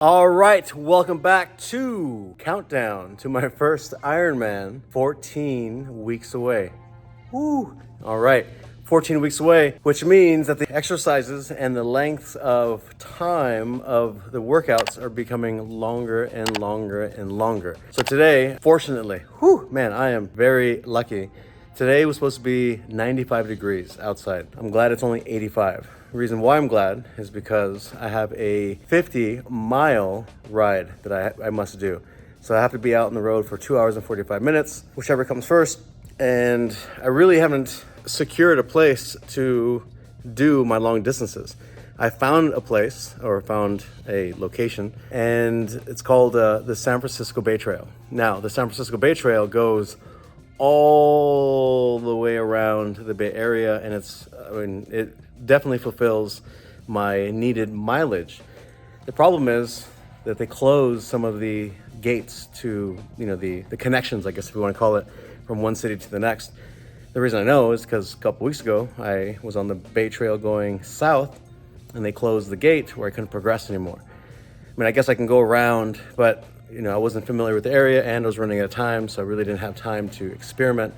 All right, welcome back to Countdown to my first Ironman, 14 weeks away. Woo! All right, 14 weeks away, which means that the exercises and the lengths of time of the workouts are becoming longer and longer and longer. So today, fortunately, I am very lucky. Today was supposed to be 95 degrees outside. I'm glad it's only 85. The reason why I'm glad is because I have a 50-mile ride that I must do. So I have to be out on the road for 2 hours and 45 minutes, whichever comes first. And I really haven't secured a place to do my long distances. I found a place, or found a location, and it's called the San Francisco Bay Trail. Now, the San Francisco Bay Trail goes all the way around the Bay Area, and it definitely fulfills my needed mileage. The problem is that they close some of the gates to, the connections, I guess if you want to call it, from one city to the next. The reason I know is because a couple weeks ago, I was on the Bay Trail going south, and they closed the gate where I couldn't progress anymore. I guess I can go around, but I wasn't familiar with the area and I was running out of time, so I really didn't have time to experiment.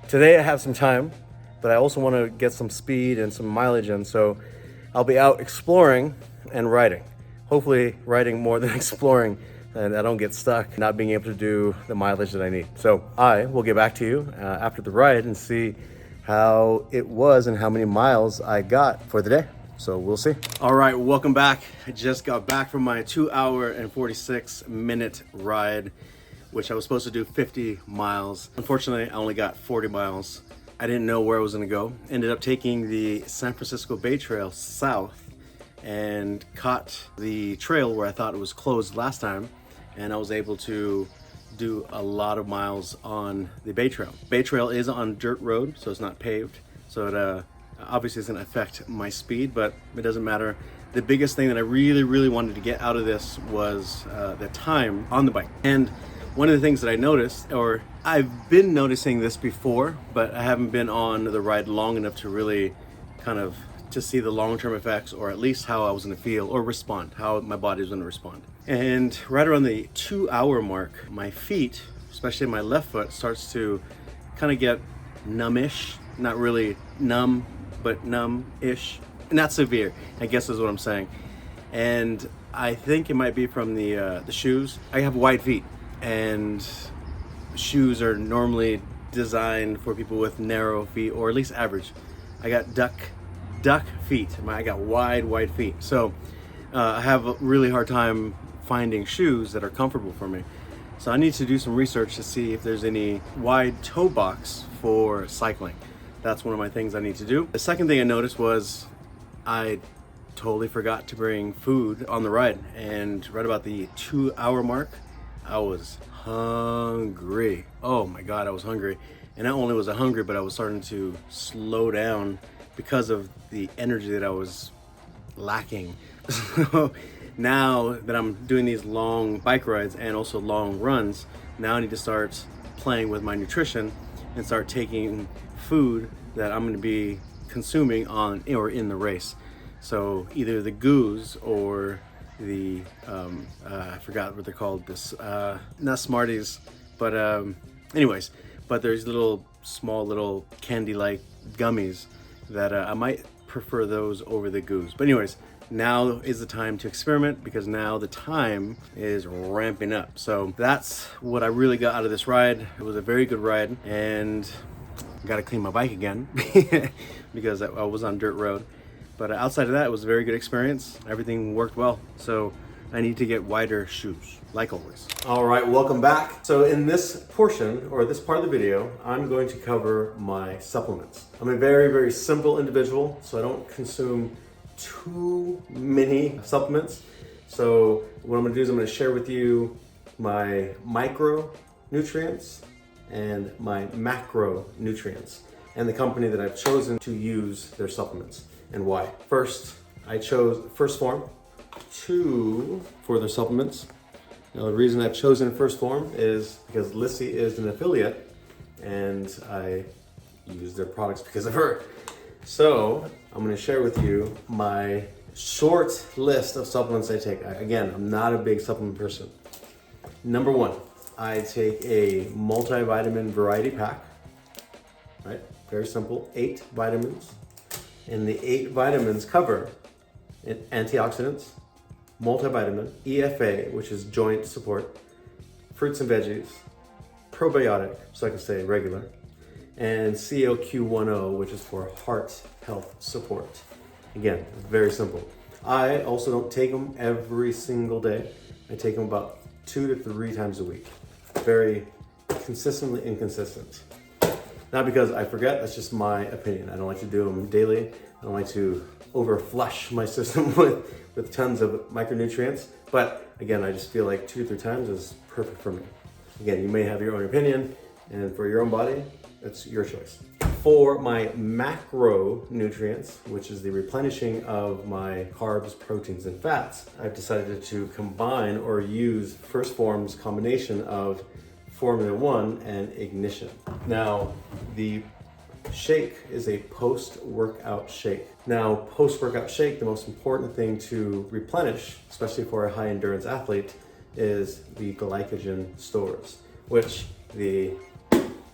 Today I have some time, but I also want to get some speed and some mileage in, so I'll be out exploring and riding. Hopefully riding more than exploring, and I don't get stuck not being able to do the mileage that I need. So I will get back to you after the ride and see how it was and how many miles I got for the day. So we'll see. All right, welcome back. I just got back from my 2 hour and 46 minute ride, which I was supposed to do 50 miles. Unfortunately, I only got 40 miles. I didn't know where I was gonna go. Ended up taking the San Francisco Bay Trail south and caught the trail where I thought it was closed last time. And I was able to do a lot of miles on the Bay Trail. Bay Trail is on dirt road, so it's not paved. So it obviously it's gonna affect my speed, but it doesn't matter. The biggest thing that I really wanted to get out of this was the time on the bike. And one of the things that I noticed, or I've been noticing this before, but I haven't been on the ride long enough to really to see the long-term effects, or at least how I was gonna feel or respond, how my body was gonna respond. And right around the 2 hour mark, my feet, especially my left foot, starts to kind of get numbish, not really numb, but numb-ish, not severe, I guess is what I'm saying. And I think it might be from the shoes. I have wide feet, and shoes are normally designed for people with narrow feet, or at least average. I got duck feet. I got wide feet. So I have a really hard time finding shoes that are comfortable for me. So I need to do some research to see if there's any wide toe box for cycling. That's one of my things I need to do. The second thing I noticed was I totally forgot to bring food on the ride. And right about the 2 hour mark, I was hungry. Oh my God, I was hungry. And not only was I hungry, but I was starting to slow down because of the energy that I was lacking. So now that I'm doing these long bike rides and also long runs, now I need to start playing with my nutrition and start taking food that I'm going to be consuming on or in the race. So either the goos or the I forgot what they're called, not Smarties, but anyways, but there's small little candy like gummies that I might prefer those over the goos. But anyways, now is the time to experiment, because now the time is ramping up. So that's what I really got out of this ride. It was a very good ride, and I got to clean my bike again because I was on dirt road. But outside of that, it was a very good experience. Everything worked well. So I need to get wider shoes, like always. All right, welcome back. So in this portion, or this part of the video, I'm going to cover my supplements. I'm a very simple individual, so I don't consume too many supplements. So what I'm gonna do is I'm gonna share with you my micronutrients and my macronutrients, and the company that I've chosen to use their supplements and why. First, I chose First Form for their supplements. Now, the reason I've chosen First Form is because Lissy is an affiliate, and I use their products because of her. So I'm going to share with you my Short list of supplements I take. Again, I'm not a big supplement person. Number one, I take a multivitamin variety pack, right? Very simple, 8 vitamins. And the 8 vitamins cover antioxidants, multivitamin, EFA, which is joint support, fruits and veggies, probiotic, so I can say regular, and COQ10, which is for heart health support. Again, very simple. I also don't take them every single day. I take them about 2 to 3 times a week. Very consistently inconsistent. Not because I forget, that's just my opinion. I don't like to do them daily. I don't like to overflush my system with tons of micronutrients. But again, I just feel like 2 to 3 times is perfect for me. Again, you may have your own opinion, and for your own body, that's your choice. For my macronutrients, which is the replenishing of my carbs, proteins, and fats, I've decided to combine or use First Form's combination of Formula 1 and Ignition. Now, the shake is a post-workout shake. Now, post-workout shake, the most important thing to replenish, especially for a high-endurance athlete, is the glycogen stores, which the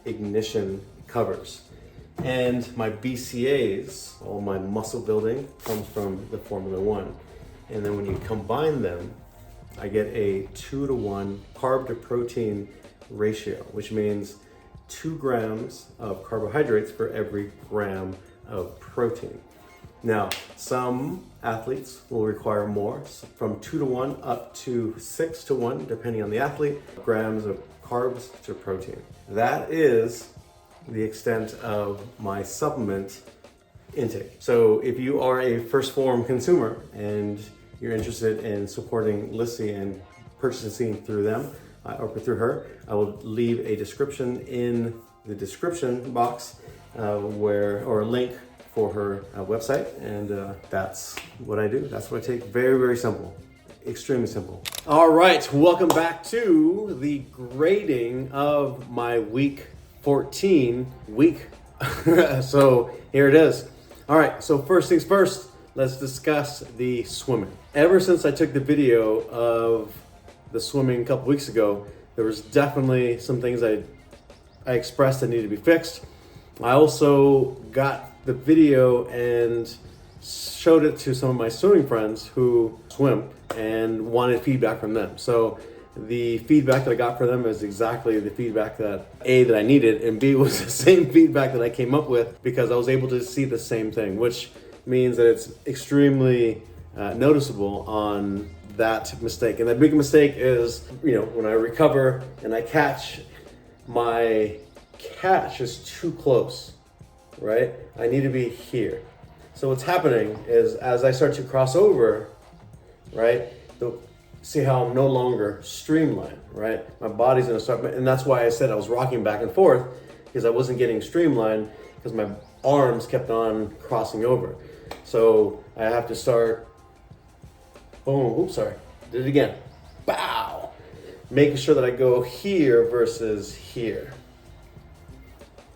Ignition covers. And my BCAAs, all my muscle building, comes from the Formula 1. And then when you combine them, I get a 2-to-1 carb to protein ratio, which means 2 grams of carbohydrates for every gram of protein. Now, some athletes will require more, from 2-to-1 up to 6-to-1, depending on the athlete, grams of carbs to protein. That is the extent of my supplement intake. So if you are a First Form consumer and you're interested in supporting Lissy and purchasing through them or through her, I will leave a description in the description box or a link for her website, and that's what I do. That's what I take. Very, very simple. Extremely simple. All right, welcome back to the grading of my week 14 week. So here it is. All right, so first things first, let's discuss the swimming. Ever since I took the video of the swimming a couple weeks ago, there was definitely some things I expressed that needed to be fixed. I also got the video and showed it to some of my swimming friends who swim and wanted feedback from them. So the feedback that I got from them is exactly the feedback that I needed, and B was the same feedback that I came up with because I was able to see the same thing, which means that it's extremely noticeable on that mistake. And that big mistake is, when I recover and I catch, my catch is too close, right? I need to be here. So what's happening is as I start to cross over, right, see how I'm no longer streamlined, right? My body's gonna start, and that's why I said I was rocking back and forth, because I wasn't getting streamlined because my arms kept on crossing over. So I have to start, boom, oops, sorry, did it again, bow. Making sure that I go here versus here.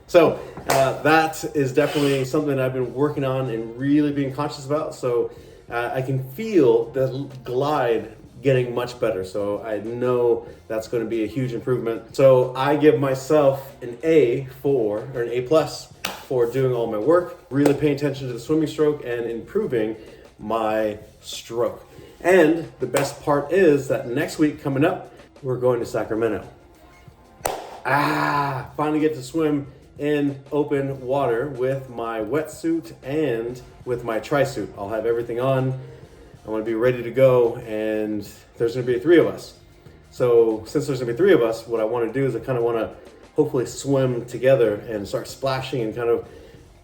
So that is definitely something that I've been working on and really being conscious about. So I can feel the glide getting much better. So I know that's going to be a huge improvement. So I give myself an A plus for doing all my work, really paying attention to the swimming stroke and improving my stroke. And the best part is that next week coming up, we're going to Sacramento. Finally get to swim in open water with my wetsuit and with my tri-suit. I'll have everything on. I want to be ready to go, and there's going to be 3 of us. So since there's going to be 3 of us, what I want to do is I kind of want to hopefully swim together and start splashing and kind of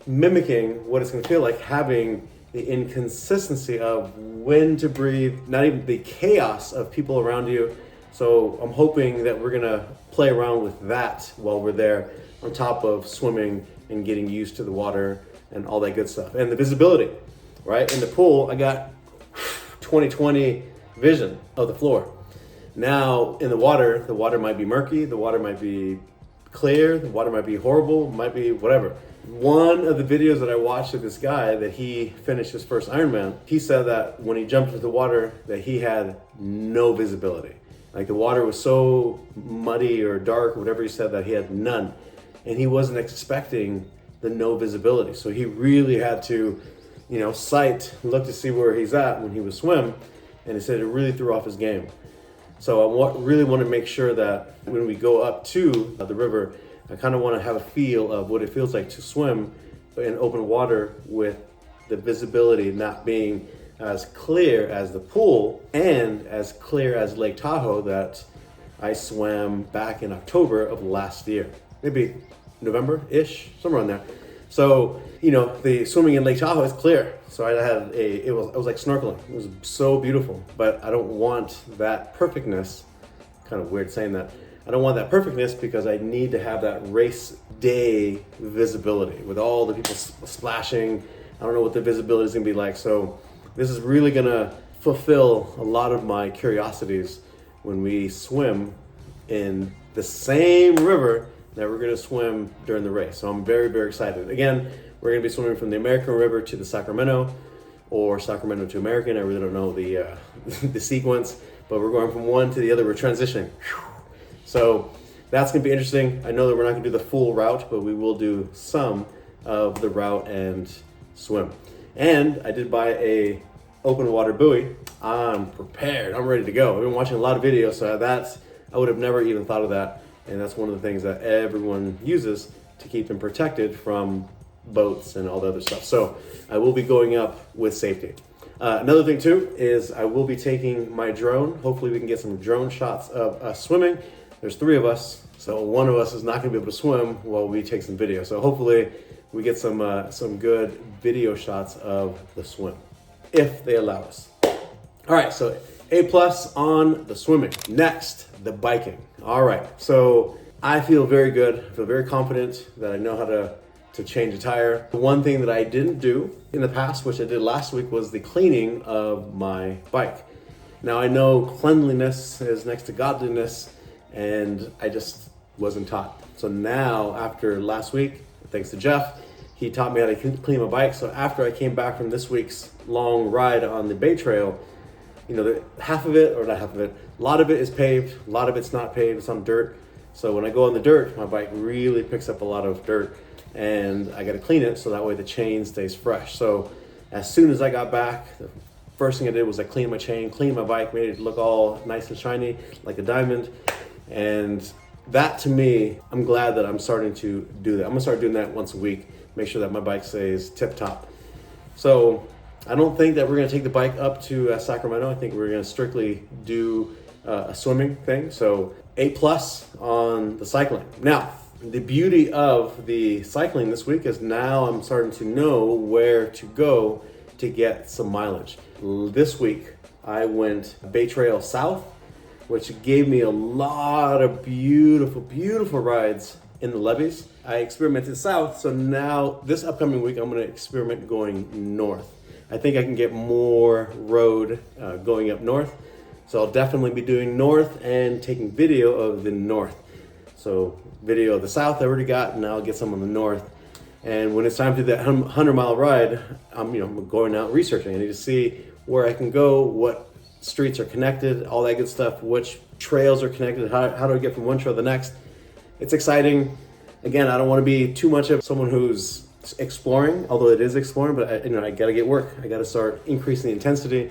mimicking what it's going to feel like having the inconsistency of when to breathe, not even the chaos of people around you. So I'm hoping that we're going to play around with that while we're there, on top of swimming and getting used to the water and all that good stuff. And the visibility, right? In the pool, I got 20/20 vision of the floor. Now in the water might be murky, the water might be clear, the water might be horrible, might be whatever. One of the videos that I watched of this guy that he finished his first Ironman, he said that when he jumped into the water that he had no visibility. Like the water was so muddy or dark, whatever he said, that he had none. And he wasn't expecting the no visibility. So he really had to, sight, look to see where he's at when he would swim. And he said it really threw off his game. So I really want to make sure that when we go up to the river, I kind of want to have a feel of what it feels like to swim in open water with the visibility not being as clear as the pool and as clear as Lake Tahoe that I swam back in October of last year. Maybe November-ish, somewhere in there. So, the swimming in Lake Tahoe is clear. So it was like snorkeling. It was so beautiful, but I don't want that perfectness. Kind of weird saying that. I don't want that perfectness because I need to have that race day visibility with all the people splashing. I don't know what the visibility is gonna be like. So this is really gonna fulfill a lot of my curiosities when we swim in the same river that we're gonna swim during the race. So I'm very, very excited. Again, we're gonna be swimming from the American River to the Sacramento, or Sacramento to American. I really don't know the the sequence, but we're going from one to the other. We're transitioning. So that's gonna be interesting. I know that we're not gonna do the full route, but we will do some of the route and swim. And I did buy a open water buoy. I'm prepared, I'm ready to go. I've been watching a lot of videos, so I would have never even thought of that. And that's one of the things that everyone uses to keep them protected from boats and all the other stuff. So I will be going up with safety. Another thing too is I will be taking my drone. Hopefully we can get some drone shots of us swimming. There's 3 of us, so one of us is not gonna be able to swim while we take some video. So hopefully we get some good video shots of the swim, if they allow us. All right, so A+ on the swimming. Next, the biking. All right, so I feel very good. I feel very confident that I know how to change a tire. The one thing that I didn't do in the past, which I did last week, was the cleaning of my bike. Now I know cleanliness is next to godliness, and I just wasn't taught. So now, after last week, thanks to Jeff, he taught me how to clean my bike. So after I came back from this week's long ride on the Bay Trail, half of it, or not half of it, a lot of it is paved, a lot of it's not paved, it's on dirt. So when I go on the dirt, my bike really picks up a lot of dirt, and I gotta clean it so that way the chain stays fresh. So as soon as I got back, the first thing I did was I cleaned my chain, cleaned my bike, made it look all nice and shiny, like a diamond. And that, to me, I'm glad that I'm starting to do that. I'm gonna start doing that once a week, make sure that my bike stays tip top. So I don't think that we're gonna take the bike up to Sacramento. I think we're gonna strictly do a swimming thing. So A+ on the cycling. Now, the beauty of the cycling this week is now I'm starting to know where to go to get some mileage. This week, I went Bay Trail South, which gave me a lot of beautiful, beautiful rides in the levees. I experimented south, so now this upcoming week, I'm gonna experiment going north. I think I can get more road going up north. So I'll definitely be doing north and taking video of the north. So video of the south I already got, and now I'll get some on the north. And when it's time to do that 100-mile ride, I'm going out researching. I need to see where I can go, what streets are connected, all that good stuff, which trails are connected, how do I get from one trail to the next. It's exciting. Again, I don't want to be too much of someone who's exploring, although it is exploring, but I gotta get work. I gotta start increasing the intensity.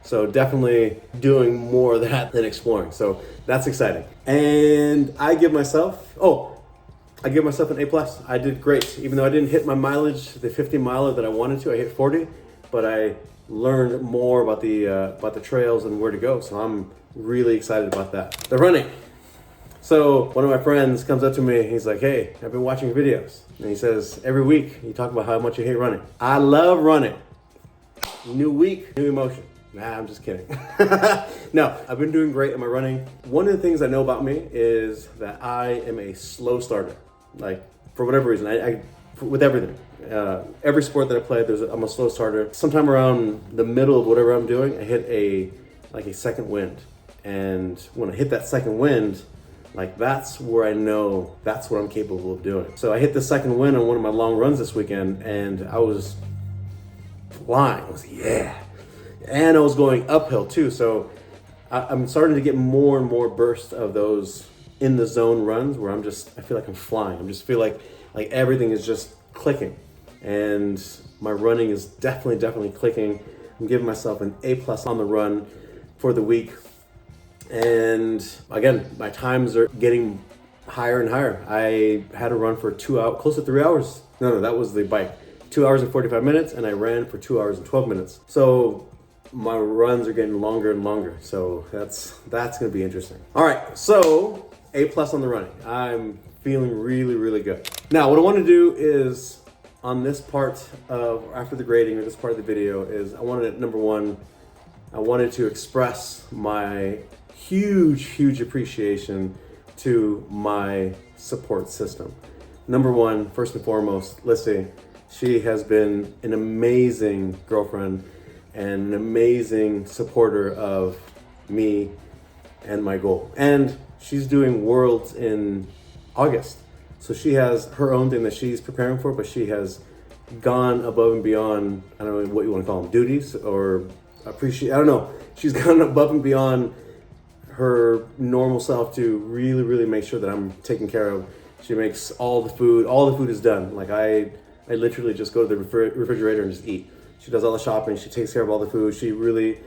So definitely doing more of that than exploring. So that's exciting. And I give myself an A+. I did great. Even though I didn't hit my mileage, the 50 miler that I wanted to, I hit 40, but I learned more about the trails and where to go. So I'm really excited about that. The running. So one of my friends comes up to me, he's like, hey, I've been watching your videos. And he says, every week you talk about how much you hate running. I love running. New week, new emotion. Nah, I'm just kidding. No, I've been doing great in my running. One of the things I know about me is that I am a slow starter. Like, for whatever reason, with everything. Every sport that I play, I'm a slow starter. Sometime around the middle of whatever I'm doing, I hit a second wind. And when I hit that second wind, Like that's where I know that's what I'm capable of doing. So I hit the second win on one of my long runs this weekend, and I was flying. I was and I was going uphill too. So I'm starting to get more and more bursts of those in the zone runs where I feel like I'm flying. I just feel like everything is just clicking, and my running is definitely clicking. I'm giving myself an A+ on the run for the week. And again, my times are getting higher and higher. I had to run for 2 hours, close to 3 hours. No, that was the bike. 2 hours and 45 minutes, and I ran for 2 hours and 12 minutes. So my runs are getting longer and longer. So that's gonna be interesting. All right, so A+ on the running. I'm feeling really good. Now, what I want to do is on this part of, after the grading, or this part of the video, is I wanted to express my huge appreciation to my support system. Number one, first and foremost, Lissy. She has been an amazing girlfriend and an amazing supporter of me and my goal. And she's doing Worlds in August. So she has her own thing that she's preparing for, but she has gone above and beyond, I don't know what you want to call them, duties or I don't know. She's gone above and beyond her normal self to really make sure that I'm taken care of. She makes all the food is done. Like I literally just go to the refrigerator and just eat. She does all the shopping, she takes care of all the food. She really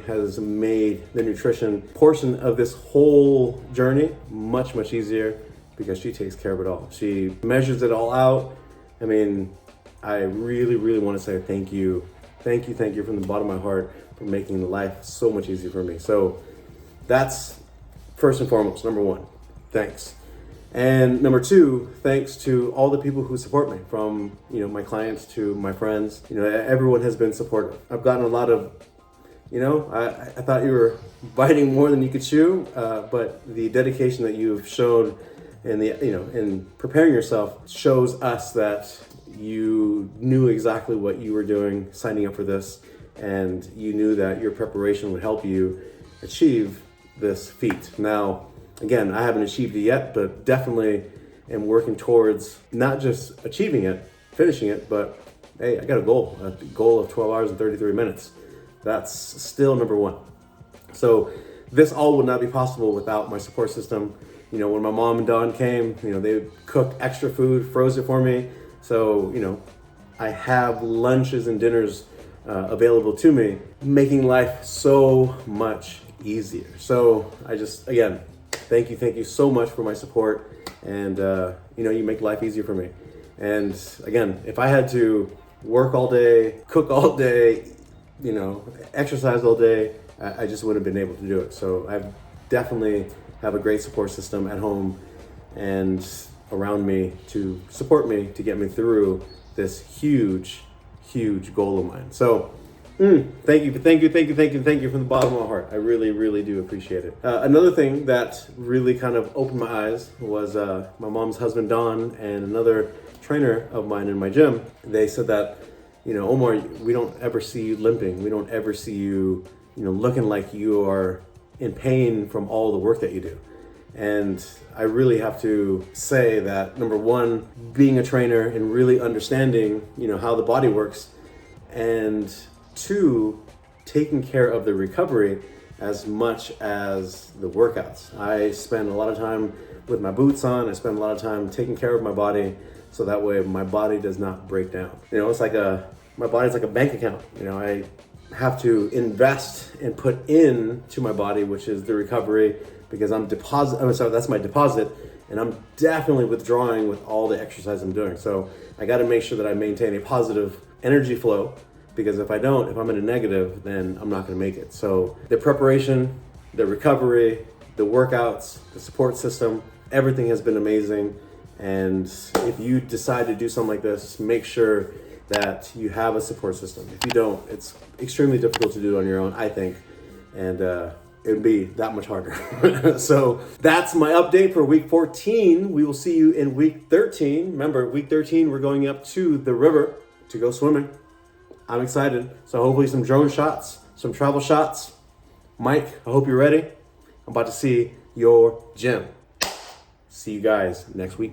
has made the nutrition portion of this whole journey much easier because she takes care of it all. She measures it all out. I mean, I really want to say thank you from the bottom of my heart for making life so much easier for me. So that's first and foremost, number one, thanks. And number two, thanks to all the people who support me, from my clients to my friends. Everyone has been supportive. I've gotten a lot of, I thought you were biting more than you could chew, but the dedication that you've shown and in preparing yourself shows us that you knew exactly what you were doing signing up for this, and you knew that your preparation would help you achieve this feat. Now, again, I haven't achieved it yet, but definitely am working towards not just achieving it, finishing it, but hey, I got a goal of 12 hours and 33 minutes. That's still number one. So this all would not be possible without my support system. When my mom and Dawn came, they cooked extra food, froze it for me. So, I have lunches and dinners available to me, making life so much easier. So I just, again, thank you so much for my support. And, you make life easier for me. And again, if I had to work all day, cook all day, exercise all day, I just wouldn't have been able to do it. So I definitely have a great support system at home and around me to support me, to get me through this huge goal of mine. So thank you from the bottom of my heart. I really do appreciate it. Another thing that really kind of opened my eyes was my mom's husband, Don, and another trainer of mine in my gym. They said that, Omar, we don't ever see you limping. We don't ever see you, looking like you are in pain from all the work that you do. And I really have to say that, number one, being a trainer and really understanding, how the body works, and two, taking care of the recovery as much as the workouts. I spend a lot of time with my boots on. I spend a lot of time taking care of my body, so that way my body does not break down. It's like my body's like a bank account. I have to invest and put in to my body, which is the recovery, because that's my deposit, and I'm definitely withdrawing with all the exercise I'm doing. So I got to make sure that I maintain a positive energy flow, because if I'm in a negative, then I'm not going to make it. So the preparation, the recovery, the workouts, the support system, everything has been amazing. And if you decide to do something like this, make sure that you have a support system. If you don't, it's extremely difficult to do on your own, I think. And it would be that much harder. So that's my update for week 14. We will see you in week 13. Remember, week 13, we're going up to the river to go swimming. I'm excited. So hopefully some drone shots, some travel shots. Mike, I hope you're ready. I'm about to see your gym. See you guys next week.